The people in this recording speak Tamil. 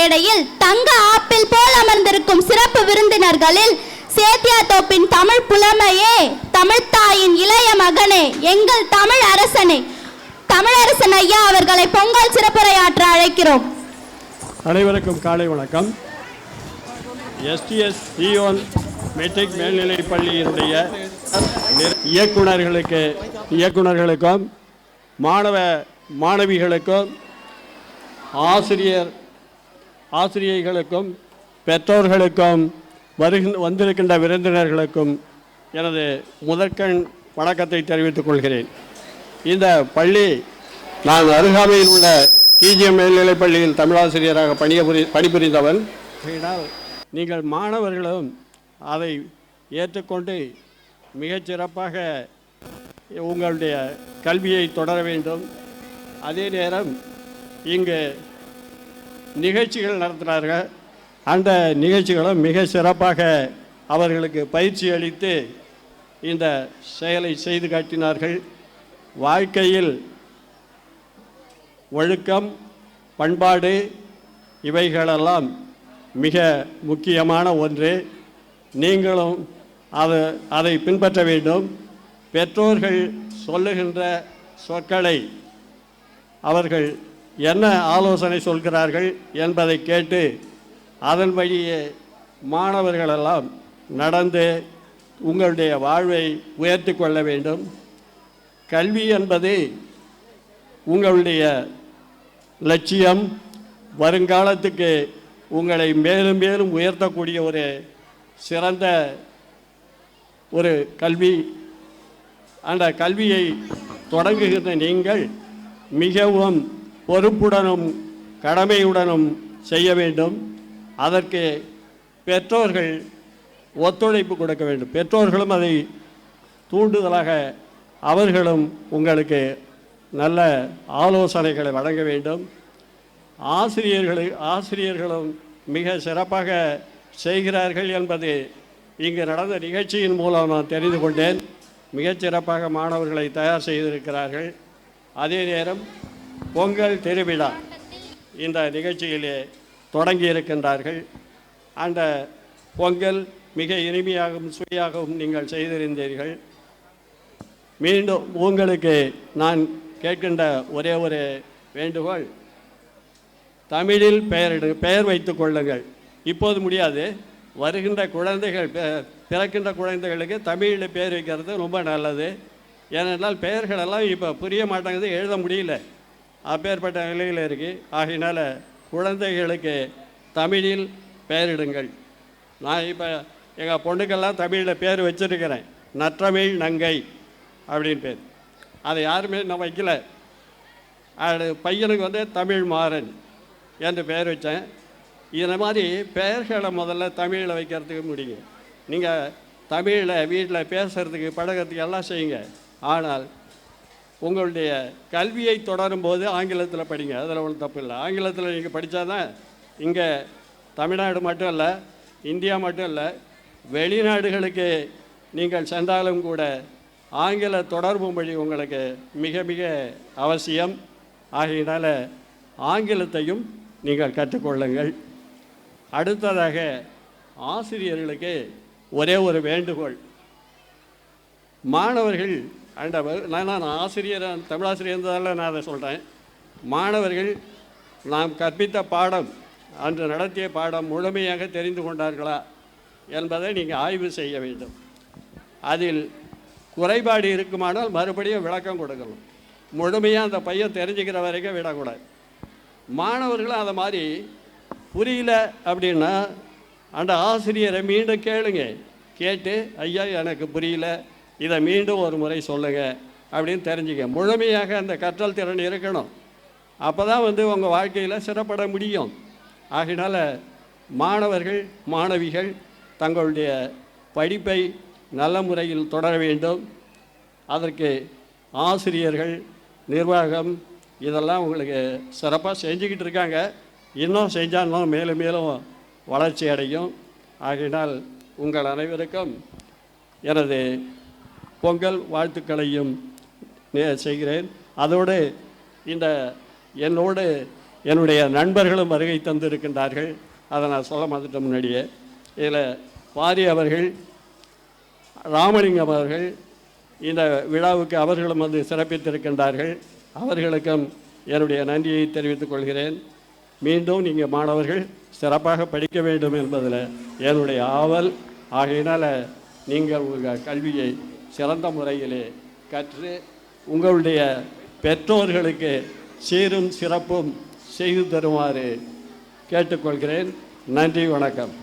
மேடையில் தங்க ஆப்பிள் போல் அமர்ந்திருக்கும் சிறப்பு விருந்தினர்களில் சேத்தியாத்தோப்பின் தமிழ் புலமையே, தமிழ்த்தாயின் இளைய மகனே, எங்கள் தமிழ் அரசனே, தமிழரசன் ஐயா அவர்களை பொங்கல் சிறப்புரையாற்ற அழைக்கிறோம். அனைவருக்கும் காலை வணக்கம். STS E1 மெட்ரிக் மேல்நிலைப் பள்ளியினுடைய இயக்குநர்களுக்கும் மாணவிகளுக்கும் ஆசிரியர்களுக்கும் பெற்றோர்களுக்கும் வந்திருக்கின்ற விருந்தினர்களுக்கும் எனது முதற்கண் வணக்கத்தை தெரிவித்துக் கொள்கிறேன். இந்த பள்ளி நான் அருகாமையில் உள்ள TGM மேல்நிலைப் பள்ளியில் தமிழாசிரியராக பணிபுரிந்தவன். நீங்கள் மாணவர்களும் அதை ஏற்றுக்கொண்டு மிகச்சிறப்பாக உங்களுடைய கல்வியை தொடர வேண்டும். அதே நேரம் இங்கு நிகழ்ச்சிகள் நடத்துகிறார்கள். அந்த நிகழ்ச்சிகளும் மிக சிறப்பாக அவர்களுக்கு பயிற்சி அளித்து இந்த செயலை செய்து காட்டினார்கள். வாழ்க்கையில் ஒழுக்கம், பண்பாடு இவைகளெல்லாம் மிக முக்கியமான ஒன்று. நீங்களும் அதை பின்பற்ற வேண்டும். பெற்றோர்கள் சொல்லுகின்ற சொற்களை அவர்கள் என்ன ஆலோசனை சொல்கிறார்கள் என்பதை கேட்டு அதன் வழியே மாணவர்களெல்லாம் நடந்து உங்களுடைய வாழ்வை உயர்த்தி கொள்ள வேண்டும். கல்வி என்பது உங்களுடைய லட்சியம். வருங்காலத்துக்கு உங்களை மேலும் மேலும் உயர்த்தக்கூடிய ஒரு சிறந்த ஒரு கல்வி. அந்த கல்வியை தொடங்குகின்ற நீங்கள் மிகவும் பொறுப்புடனும் கடமையுடனும் செய்ய வேண்டும். அதற்கு பெற்றோர்கள் ஒத்துழைப்பு கொடுக்க வேண்டும். பெற்றோர்களும் அதை தூண்டுதலாக அவர்களும் நல்ல ஆலோசனைகளை வழங்க வேண்டும். ஆசிரியர்களும் மிக சிறப்பாக செய்கிறார்கள் என்பது இங்கு நடந்த நிகழ்ச்சியின் மூலம் நான் தெரிந்து கொண்டேன். மிகச்சிறப்பாக மாணவர்களை தயார் செய்திருக்கிறார்கள். அதே நேரம் பொங்கல் திருவிழா இந்த நிகழ்ச்சியிலே தொடங்கி இருக்கின்றார்கள். அந்த பொங்கல் மிக இனிமையாகவும் சுவையாகவும் நீங்கள் செய்திருந்தீர்கள். மீண்டும் உங்களுக்கு நான் கேட்கின்ற ஒரே ஒரு வேண்டுகோள், தமிழில் பெயர் வைத்து கொள்ளுங்கள். இப்போது முடியாது. வருகின்ற குழந்தைகள், பிறக்கின்ற குழந்தைகளுக்கு தமிழில் பெயர் வைக்கிறது ரொம்ப நல்லது. ஏனென்றால் பெயர்களெல்லாம் இப்போ புரிய மாட்டேங்குது, எழுத முடியல, அப்பேற்பட்ட நிலையில் இருக்குது. ஆகையினால் குழந்தைகளுக்கு தமிழில் பெயரிடுங்கள். நான் இப்போ எங்கள் பொண்ணுக்கெல்லாம் தமிழில் பேர் வச்சுருக்கிறேன். நற்றமிழ் நங்கை அப்படின்னு பேர். அதை யாருமே நான் வைக்கல. அது பையனுக்கு தமிழ் மாறன் என்று பெயர் வச்சேன். இந்த மாதிரி பெயர்களை முதல்ல தமிழில் வைக்கிறதுக்கு முடியும். நீங்கள் தமிழில் வீட்டில் பேசுகிறதுக்கு பழகிறதுக்கு எல்லாம் செய்யுங்க. ஆனால் உங்களுடைய கல்வியை தொடரும்போது ஆங்கிலத்தில் படிங்க. அதில் ஒன்றும் தப்பு இல்லை. ஆங்கிலத்தில் நீங்கள் படித்தா தான் இங்கே தமிழ்நாடு மட்டும் இல்லை, இந்தியா மட்டும் இல்லை, வெளிநாடுகளுக்கு நீங்கள் சென்றாலும் கூட ஆங்கில தொடர்பு மொழி உங்களுக்கு மிக மிக அவசியம். ஆகையினால் ஆங்கிலத்தையும் நீங்கள் கற்றுக்கொள்ளுங்கள். அடுத்ததாக ஆசிரியர்களுக்கு ஒரே ஒரு வேண்டுகோள். மாணவர்கள் நான் ஆசிரியர், தமிழாசிரியர் இருந்ததால் நான் அதை சொல்கிறேன். மாணவர்கள் நாம் கற்பித்த பாடம், அன்று நடத்திய பாடம் முழுமையாக தெரிந்து கொண்டார்களா என்பதை நீங்கள் ஆய்வு செய்ய வேண்டும். அதில் குறைபாடு இருக்குமானால் மறுபடியும் விளக்கம் கொடுக்கணும். முழுமையாக அந்த பையன் தெரிஞ்சுக்கிற வரைக்கும் விடக்கூடாது. மாணவர்களும் அதை மாதிரி புரியல அப்படின்னா அந்த ஆசிரியரை மீண்டும் கேளுங்க. கேட்டு ஐயா எனக்கு புரியல, இதை மீண்டும் ஒரு முறை சொல்லுங்கள் அப்படின்னு தெரிஞ்சுக்க. முழுமையாக அந்த கற்றல் திறன் இருக்கணும். அப்போ தான் உங்கள் வாழ்க்கையில் சிறப்பட முடியும். ஆகையினால் மாணவர்கள் மாணவிகள் தங்களுடைய படிப்பை நல்ல முறையில் தொடர வேண்டும். அதற்கு ஆசிரியர்கள், நிர்வாகம் இதெல்லாம் உங்களுக்கு சிறப்பாக செஞ்சுக்கிட்டு இருக்காங்க. இன்னும் செஞ்சாலும் மேலும் மேலும் வளர்ச்சி அடையும். ஆகையினால் உங்கள் அனைவருக்கும் எனது பொங்கல் வாழ்த்துக்களையும் செய்கிறேன். அதோடு என்னோடு என்னுடைய நண்பர்களும் வருகை தந்திருக்கின்றார்கள். அதை நான் சொல்ல மாட்டேன் முன்னாடியே. இதில் பாரி அவர்கள், ராமலிங்கம் அவர்கள் இந்த விழாவுக்கு அவர்களும் வந்து சிறப்பித்திருக்கின்றார்கள். அவர்களுக்கும் என்னுடைய நன்றியை தெரிவித்துக் கொள்கிறேன். மீண்டும் நீங்கள் மாணவர்கள் சிறப்பாக படிக்க வேண்டும் என்பதில் என்னுடைய ஆவல். ஆகையினால் நீங்கள் உங்கள் கல்வியை சிறந்த முறையிலே கற்று உங்களுடைய பெற்றோர்களுக்கு சீரும் சிறப்பும் செய்து தருமாறு கேட்டுக்கொள்கிறேன். நன்றி, வணக்கம்.